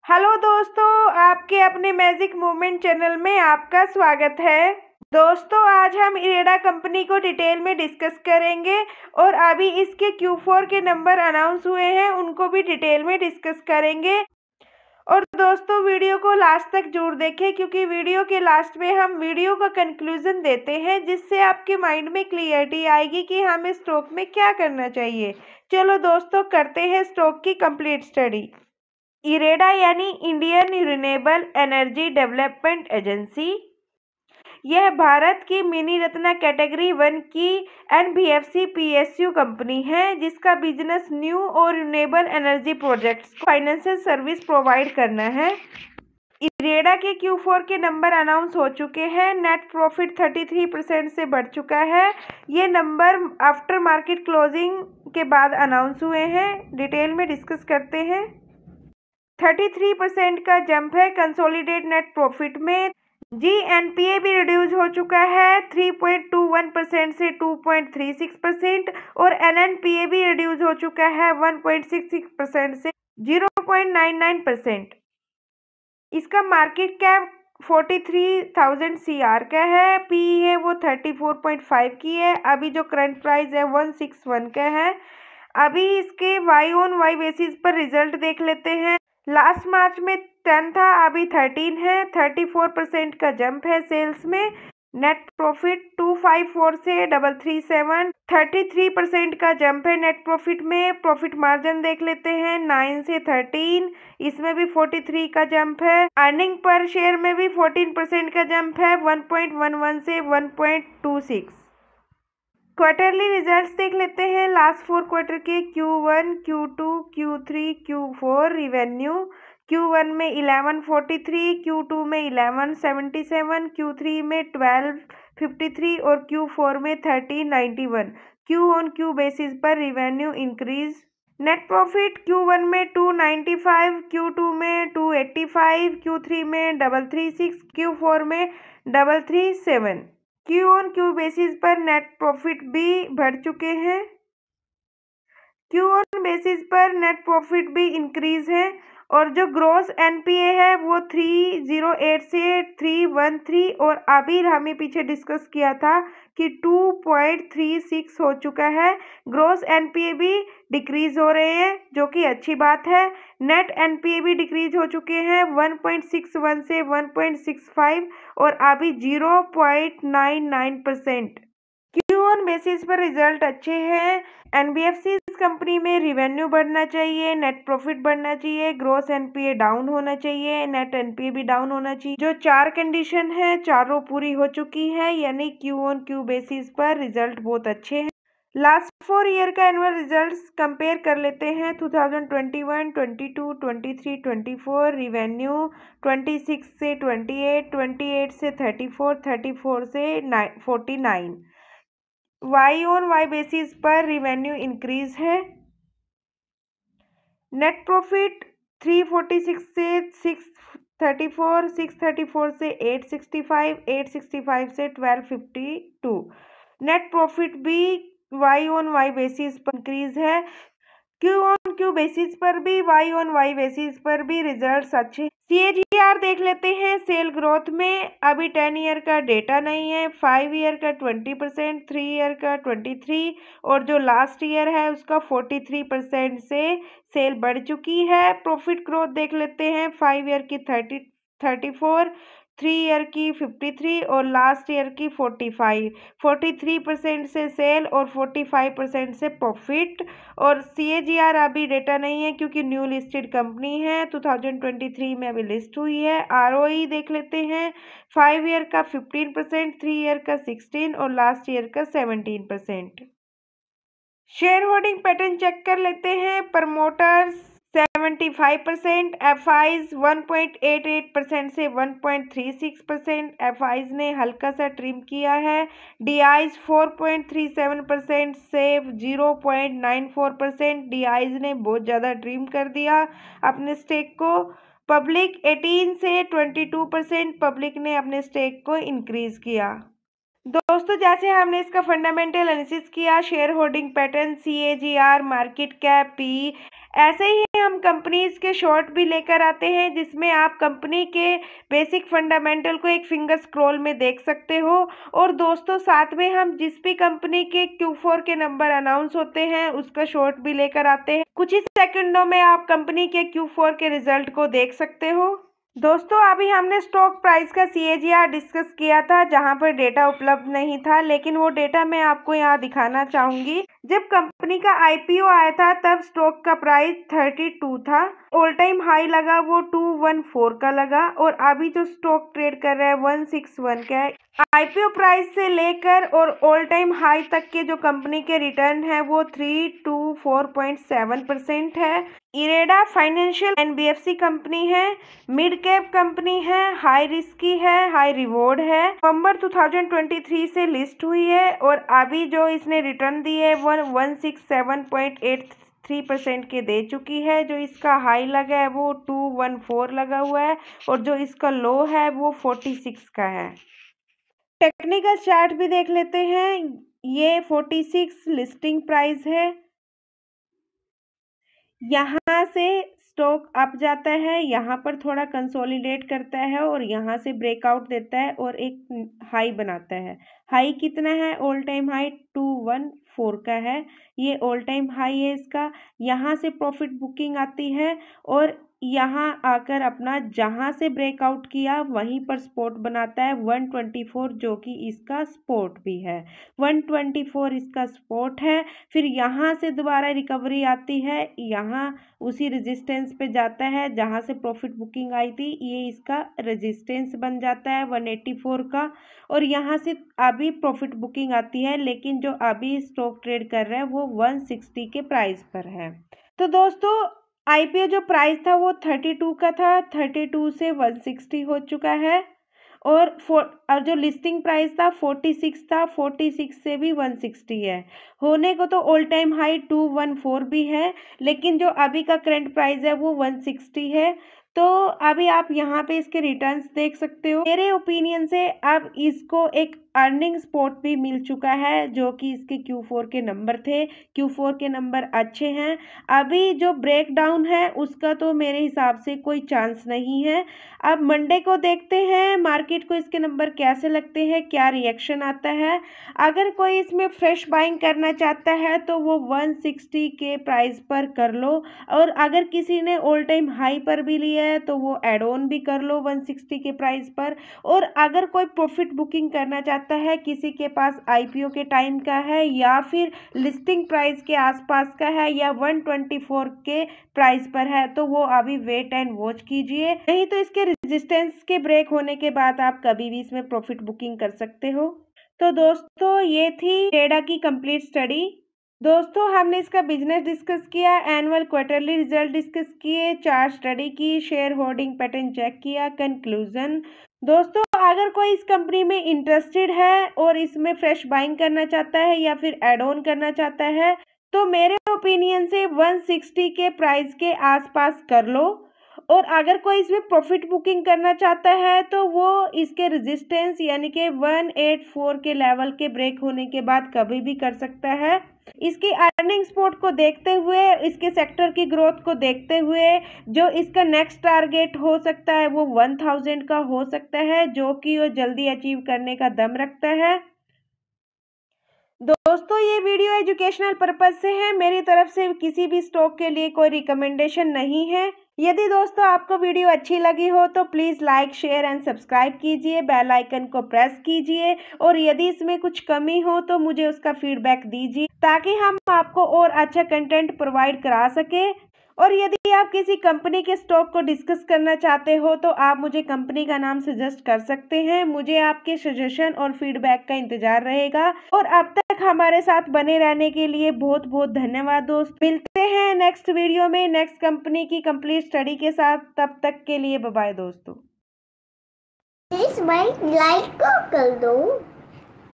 Hello दोस्तों, आपके अपने मैजिक मूवमेंट चैनल में आपका स्वागत है। दोस्तों, आज हम इरेडा कंपनी को डिटेल में डिस्कस करेंगे और अभी इसके Q4 के नंबर अनाउंस हुए हैं, उनको भी डिटेल में डिस्कस करेंगे। और दोस्तों, वीडियो को लास्ट तक जरूर देखें क्योंकि वीडियो के लास्ट में हम वीडियो का कंक्लूजन देते हैं, जिससे आपके माइंड में क्लियरिटी आएगी कि हमें स्टॉक में क्या करना चाहिए। चलो दोस्तों, करते हैं स्टॉक की कंप्लीट स्टडी। इरेडा यानी Indian renewable energy development agency, यह भारत की मिनी रत्ना कैटेगरी 1 की एनबीएफसी पीएसयू कंपनी है, जिसका बिजनेस न्यू और रिन्यूएबल एनर्जी प्रोजेक्ट्स को फाइनेंशियल सर्विस प्रोवाइड करना है। इरेडा के Q4 के नंबर अनाउंस हो चुके हैं। नेट प्रॉफिट 33% से बढ़ चुका है। ये नंबर आफ्टर मार्केट क्लोजिंग के बाद अनाउंस हुए हैं। डिटेल में डिस्कस करते हैं। 33% का जंप है कंसोलिडेट नेट प्रॉफिट में। जीएनपीए भी रिड्यूस हो चुका है 3.21% से 2.36% और एनएनपीए भी रिड्यूस हो चुका है 1.66% से 0.99%। इसका मार्केट कैप 43,000 CR का है। पी है वो 34.5 की है। अभी जो करंट प्राइस है 161 का है। अभी इसके वाई ऑन वाई बेसिस पर रिजल्ट देख लेते हैं। लास्ट मार्च में 10 था, अभी 13 है। 34% का जंप है सेल्स में। नेट प्रॉफिट 254 से 337, 33% का जंप है नेट प्रॉफिट में। प्रॉफिट मार्जिन देख लेते हैं 9 से 13, इसमें भी 43 का जंप है। अर्निंग पर शेयर में भी 14% का जंप है 1.11 से 1.26। क्वार्टरली रिजल्ट्स देख लेते हैं लास्ट 4 क्वार्टर के। Q1, Q2, Q3, Q4 revenue Q1 में 1143, Q2 में 1177, Q3 में 1253 और Q4 में 1391। Q ऑन Q बेसिस पर revenue increase. Net profit Q1 में 295, Q2 में 285, Q3 में 336, Q4 में 337। Q ऑन Q बेसिस पर नेट प्रॉफिट भी बढ़ चुके हैं। Q ऑन बेसिस पर नेट प्रॉफिट भी इंक्रीज है और जो ग्रॉस एनपीए है वो 308 से 313 और अभी हमें पीछे डिस्कस किया था कि 2.36 हो चुका है। ग्रॉस एनपीए भी डिक्रीज हो रहे हैं, जो कि अच्छी बात है। नेट एनपीए भी डिक्रीज हो चुके हैं 1.61 से 1.65 और अभी 0.99%। Q ऑन बेसिस पर रिजल्ट अच्छे हैं। एनबीएफसी कंपनी में रिवेन्यू बढ़ना चाहिए, नेट प्रॉफिट बढ़ना चाहिए, ग्रॉस एनपीए डाउन होना चाहिए, नेट एनपीए भी डाउन होना चाहिए। जो 4 कंडीशन है चारों पूरी हो चुकी है, यानी Q ऑन Q बेसिस पर रिजल्ट बहुत अच्छे हैं। लास्ट 4 ईयर का एनुअल रिजल्ट्स कंपेयर कर लेते हैं। 2021, 22, 23, 24 रिवेन्यू 26 से 28, 28 से 34, 34 से 49। वाई ऑन वाई बेसिस पर रिवेन्यू इंक्रीज है। नेट प्रॉफिट 346 से 634, 634 से 865, 865 से 1252। नेट प्रॉफिट भी वाई ऑन वाई बेसिस पर इंक्रीज है। Q ऑन Q बेसिस पर भी, वाई ऑन वाई बेसिस पर भी रिजल्ट्स अच्छे। CAGR देख लेते हैं सेल ग्रोथ में। अभी 10 ईयर का डेटा नहीं है। 5 ईयर का 20%, 3 ईयर का 23 और जो लास्ट ईयर है उसका 43% से सेल बढ़ चुकी है। प्रॉफिट ग्रोथ देख लेते हैं। 5 ईयर की 34, 3 ईयर की 53 और लास्ट ईयर की 45। 43% से सेल और 45% से प्रॉफिट। और CAGR अभी डेटा नहीं है क्योंकि न्यू लिस्टेड कंपनी है, 2023 में अभी लिस्ट हुई है। ROE देख लेते हैं। 5 ईयर का 15%, 3 ईयर का 16 और लास्ट ईयर का 17%। शेयर होल्डिंग पैटर्न चेक कर लेते हैं। प्रमोटर्स 75%, FIs 1.88% से 1.36%। FIs ने हल्का सा ट्रिम किया है। DIs 4.37% से 0.94%। DIs ने बहुत ज़्यादा ट्रिम कर दिया अपने स्टेक को। पब्लिक 18 से 22%। पब्लिक ने अपने स्टेक को इंक्रीज किया। दोस्तों जैसे हमने इसका फंडामेंटल एनालिसिस किया, share holding pattern, CAGR, market cap, PE, ऐसे ही हम कंपनीज के शॉर्ट भी लेकर आते हैं जिसमें आप कंपनी के बेसिक फंडामेंटल को एक फिंगर स्क्रॉल में देख सकते हो। और दोस्तों साथ में हम जिस भी कंपनी के Q4 के नंबर अनाउंस होते हैं उसका शॉर्ट भी लेकर आते हैं। कुछ ही सेकंडों में आप कंपनी के Q4 के रिजल्ट को देख सकते हो। दोस्तों अभी हमने स्टॉक प्राइस का CAGR डिस्कस किया था जहां पर डेटा उपलब्ध नहीं था, लेकिन वो डेटा मैं आपको यहाँ दिखाना चाहूंगी। जब कंपनी का IPO आया था तब स्टॉक का प्राइस 32 था, ऑल टाइम हाई लगा वो 214 का लगा, और अभी जो स्टॉक ट्रेड कर रहा है 161 का है। IPO प्राइस से लेकर और ऑल टाइम हाई तक के जो कंपनी के रिटर्न है वो 324.7% है। इरेडा फाइनेंशियल NBFC कंपनी है, मिड कैप कंपनी है, हाई रिस्की है, हाई रिवॉर्ड है, नवंबर 2023 से लिस्ट हुई है, और अभी जो इसने रिटर्न दिए है 167.83% के दे चुकी है। जो इसका हाई लगा है वो 214 लगा हुआ है, और जो इसका लो है वो 46 का है। टेक्निकल चार्ट भी देख लेते हैं। ये 46 लिस्टिंग प्राइस है। यहाँ से स्टॉक अप जाता है, यहाँ पर थोड़ा कंसोलिडेट करता है और यहाँ से ब्रेकआउट देता है और एक हाई बनाता है। हाई कितना है? ऑल टाइम हाई 214 का है, ये ऑल टाइम हाई है इसका। यहाँ से प्रॉफिट बुकिंग आती है और यहाँ आकर अपना जहाँ से ब्रेकआउट किया वहीं पर सपोर्ट बनाता है 124, जो कि इसका सपोर्ट भी है। 124 इसका सपोर्ट है। फिर यहाँ से दोबारा रिकवरी आती है, यहाँ उसी रेजिस्टेंस पे जाता है जहाँ से प्रॉफिट बुकिंग आई थी, ये इसका रेजिस्टेंस बन जाता है 184 का। और यहाँ से अभी प्रॉफिट बुकिंग आती है, लेकिन जो अभी स्टॉक ट्रेड कर रहा है वो 160 के प्राइस पर है। तो दोस्तों IPO जो प्राइस था वो 32 का था, 32 से 160 हो चुका है। और जो लिस्टिंग प्राइस था 46 था, 46 से भी 160 है। होने को तो ऑल टाइम हाई 214 भी है, लेकिन जो अभी का करंट प्राइस है वो 160 है। तो अभी आप यहाँ पे इसके रिटर्न्स देख सकते हो। मेरे ओपिनियन से अब इसको एक अर्निंग स्पॉट भी मिल चुका है, जो कि इसके Q4 के नंबर थे। Q4 के नंबर अच्छे हैं। अभी जो ब्रेक डाउन है उसका तो मेरे हिसाब से कोई चांस नहीं है। अब मंडे को देखते हैं मार्केट को इसके नंबर कैसे लगते हैं, क्या रिएक्शन आता है। अगर कोई इसमें फ्रेश बाइंग करना चाहता है तो वो 160 के प्राइस पर कर लो, और अगर किसी ने ऑल टाइम हाई पर भी लिया है तो वो एड ऑन भी कर लो 160 के प्राइस पर। और अगर कोई प्रॉफिट बुकिंग करना चाहता है, किसी के पास IPO के टाइम का है या फिर लिस्टिंग प्राइस के आसपास का है या 124 के प्राइस पर है, तो वो अभी वेट एंड वॉच कीजिए। नहीं तो इसके रेजिस्टेंस के ब्रेक होने के बाद आप कभी भी इसमें प्रॉफिट बुकिंग कर सकते हो। तो दोस्तों ये थी इरेडा की कंप्लीट स्टडी। दोस्तों हमने इसका बिजनेस डिस्कस किया, एनुअल क्वार्टरली रिजल्ट डिस्कस किए, चार्ट स्टडी की, शेयर होल्डिंग पैटर्न चेक किया, कंक्लूजन। दोस्तों अगर कोई इस कंपनी में इंटरेस्टेड है और इसमें फ्रेश बाइंग करना चाहता है या फिर एड ऑन करना चाहता है, तो मेरे ओपिनियन से 160 के प्राइस के आसपास कर लो। और अगर कोई इसमें प्रॉफिट बुकिंग करना चाहता है तो वो इसके रेजिस्टेंस यानी कि 184 के लेवल के ब्रेक होने के बाद कभी भी कर सकता है। इसकी अर्निंग सपोर्ट को देखते हुए, इसके सेक्टर की ग्रोथ को देखते हुए, जो इसका नेक्स्ट टारगेट हो सकता है वो 1000 का हो सकता है, जो कि वो जल्दी अचीव करने का दम रखता है। दोस्तों ये वीडियो एजुकेशनल पर्पज से है, मेरी तरफ से किसी भी स्टॉक के लिए कोई रिकमेंडेशन नहीं है। यदि दोस्तों आपको वीडियो अच्छी लगी हो तो please like, share and subscribe कीजिए, बेल आइकन को प्रेस कीजिए, और यदि इसमें कुछ कमी हो तो मुझे उसका फीडबैक दीजिए ताकि हम आपको और अच्छा कंटेंट प्रोवाइड करा सके। और यदि आप किसी कंपनी के स्टॉक को डिस्कस करना चाहते हो तो आप मुझे कंपनी का नाम सजेस्ट कर सकते हैं। मुझे आपके सजेशन और फीडबैक का इंतजार रहेगा। और अब तक हमारे साथ बने रहने के लिए बहुत बहुत धन्यवाद दोस्त। मिलते हैं नेक्स्ट वीडियो में नेक्स्ट कंपनी की कंप्लीट स्टडी के साथ। तब तक के लिए बाय बाय दोस्तों। प्लीज भाई लाइक कर दो।